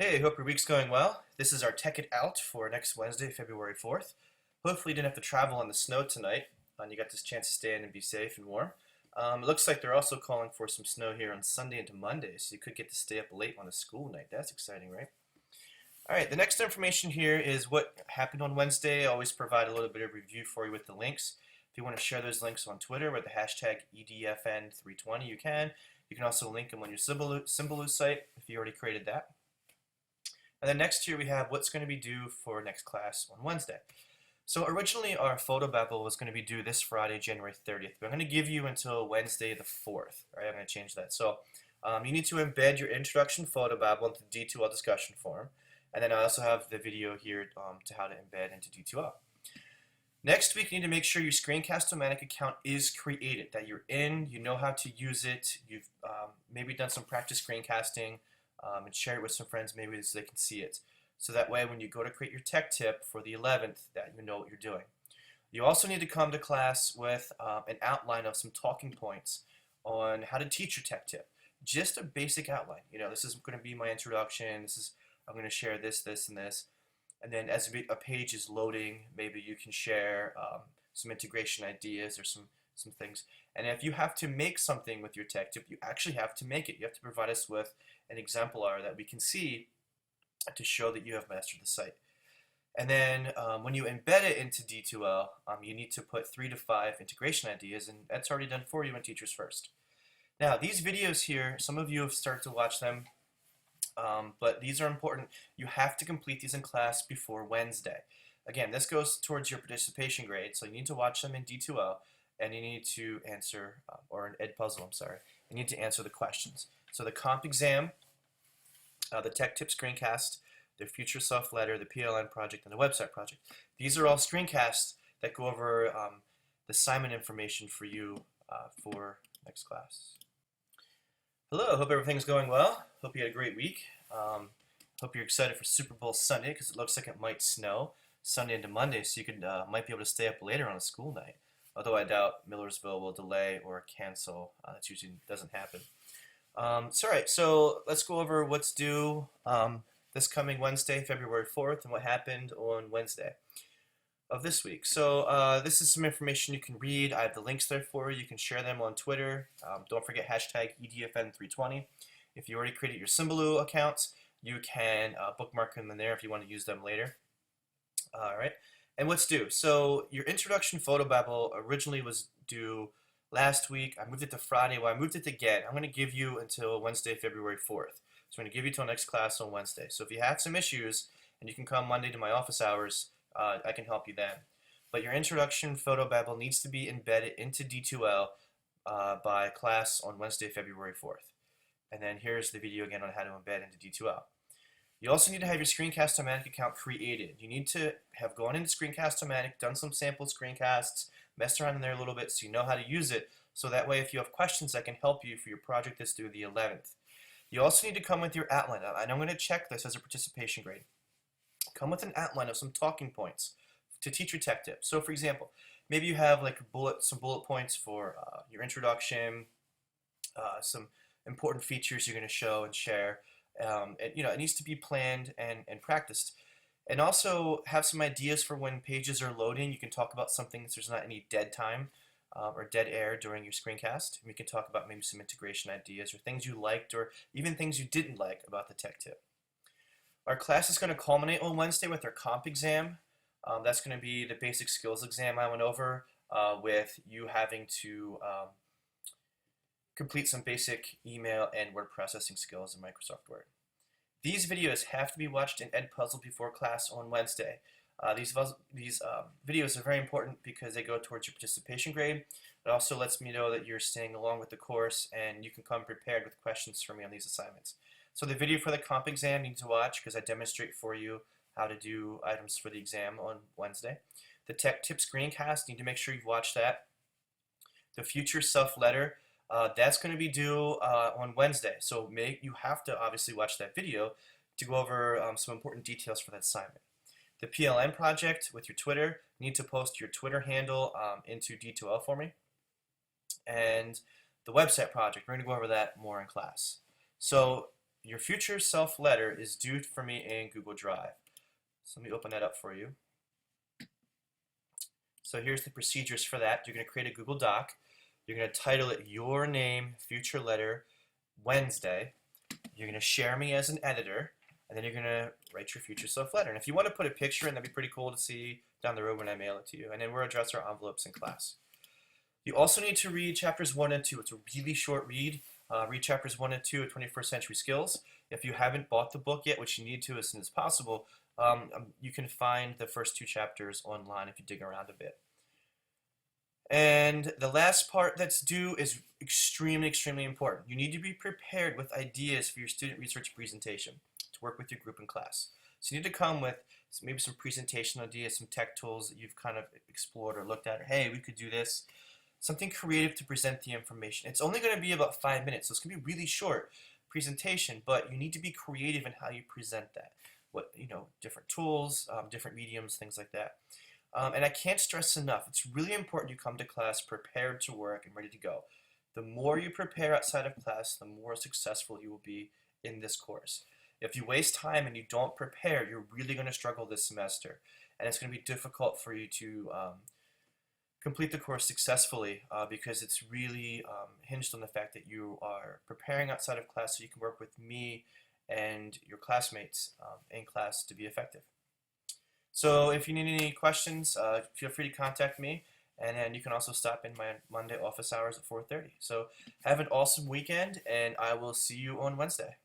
Hey, hope your week's going well. This is our Tech It Out for next Wednesday, February 4th. Hopefully you didn't have to travel in the snow tonight, and you got this chance to stay in and be safe and warm. It looks like they're also calling for some snow here on Sunday into Monday, so you could get to stay up late on a school night. That's exciting, right? All right, the next information here is what happened on Wednesday. I always provide a little bit of review for you with the links. If you want to share those links on Twitter with the hashtag EDFN320, you can. You can also link them on your Symbaloo site if you already created that. And then next here we have what's going to be due for next class on Wednesday. So originally our photobabble was going to be due this Friday, January 30th, but I'm going to give you until Wednesday the 4th. Right, I'm going to change that. So you need to embed your introduction photobabble into the D2L discussion forum. And then I also have the video here to how to embed into D2L. Next week, you need to make sure your Screencast-O-Matic account is created, that you're in, you know how to use it, you've maybe done some practice screencasting, and share it with some friends maybe so they can see it. So that way when you go to create your tech tip for the 11th, that you know what you're doing. You also need to come to class with an outline of some talking points on how to teach your tech tip. Just a basic outline. You know, this is going to be my introduction, I'm going to share this, this, and this. And then as a page is loading, maybe you can share some integration ideas or some things. And if you have to make something with your tech tip, you actually have to make it. You have to provide us with an exemplar that we can see to show that you have mastered the site. And then when you embed it into D2L, you need to put 3 to 5 integration ideas, and that's already done for you in Teachers First. Now, these videos here, some of you have started to watch them, but these are important. You have to complete these in class before Wednesday. Again, this goes towards your participation grade, so you need to watch them in D2L, and you need to answer, or an Edpuzzle, I'm sorry, you need to answer the questions. So the comp exam, the tech tip screencast, the future self letter, the PLN project, and the website project. These are all screencasts that go over the assignment information for you for next class. Hello, hope everything's going well. Hope you had a great week. Hope you're excited for Super Bowl Sunday because it looks like it might snow Sunday into Monday, so you could might be able to stay up later on a school night. Although I doubt Millersville will delay or cancel. That usually doesn't happen. All right, so let's go over what's due this coming Wednesday, February 4th, and what happened on Wednesday of this week. So this is some information you can read. I have the links there for you. You can share them on Twitter. Don't forget hashtag EDFN320. If you already created your Symbaloo accounts, you can bookmark them in there if you want to use them later. All right, and what's due? So your introduction photobabble originally was due last week. I moved it to Friday. Well, I moved it again. I'm going to give you until Wednesday, February 4th. So I'm going to give you till next class on Wednesday. So if you have some issues, and you can come Monday to my office hours, I can help you then. But your introduction photobabble needs to be embedded into D2L by class on Wednesday, February 4th. And then here's the video again on how to embed into D2L. You also need to have your Screencast-O-Matic account created. You need to have gone into Screencast-O-Matic, done some sample screencasts, messed around in there a little bit so you know how to use it, so that way if you have questions I can help you for your project that's due the 11th. You also need to come with your outline, and I'm going to check this as a participation grade. Come with an outline of some talking points to teach your tech tip. So for example, maybe you have like some bullet points for your introduction, some important features you're going to show and share. It needs to be planned and practiced. And also have some ideas for when pages are loading. You can talk about something so there's not any dead time or dead air during your screencast. We can talk about maybe some integration ideas or things you liked or even things you didn't like about the tech tip. Our class is going to culminate on Wednesday with our comp exam. That's going to be the basic skills exam I went over with you having to complete some basic email and word processing skills in Microsoft Word. These videos have to be watched in Edpuzzle before class on Wednesday. These videos are very important because they go towards your participation grade. It also lets me know that you're staying along with the course and you can come prepared with questions for me on these assignments. So the video for the comp exam you need to watch because I demonstrate for you how to do items for the exam on Wednesday. The tech tip screencast, you need to make sure you've watched that. The future self letter, that's going to be due on Wednesday. So you have to obviously watch that video to go over some important details for that assignment. The PLN project with your Twitter, you need to post your Twitter handle into D2L for me. And the website project, we're going to go over that more in class. So your future self letter is due for me in Google Drive. So let me open that up for you. So here's the procedures for that. You're going to create a Google Doc. You're going to title it Your Name Future Letter Wednesday. You're going to share me as an editor, and then you're going to write your future self letter. And if you want to put a picture in, that'd be pretty cool to see down the road when I mail it to you. And then we'll address our envelopes in class. You also need to read chapters 1 and 2. It's a really short read. Read chapters 1 and 2 of 21st Century Skills. If you haven't bought the book yet, which you need to as soon as possible, you can find the first 2 chapters online if you dig around a bit. And the last part that's due is extremely, extremely important. You need to be prepared with ideas for your student research presentation to work with your group in class. So you need to come with maybe some presentation ideas, some tech tools that you've kind of explored or looked at. Or, hey, we could do this. Something creative to present the information. It's only going to be about 5 minutes, so it's going to be really short presentation, but you need to be creative in how you present that. Different tools, different mediums, things like that. And I can't stress enough, it's really important you come to class prepared to work and ready to go. The more you prepare outside of class, the more successful you will be in this course. If you waste time and you don't prepare, you're really going to struggle this semester. And it's going to be difficult for you to complete the course successfully because it's really hinged on the fact that you are preparing outside of class so you can work with me and your classmates in class to be effective. So if you need any questions, feel free to contact me, and then you can also stop in my Monday office hours at 4:30. So have an awesome weekend, and I will see you on Wednesday.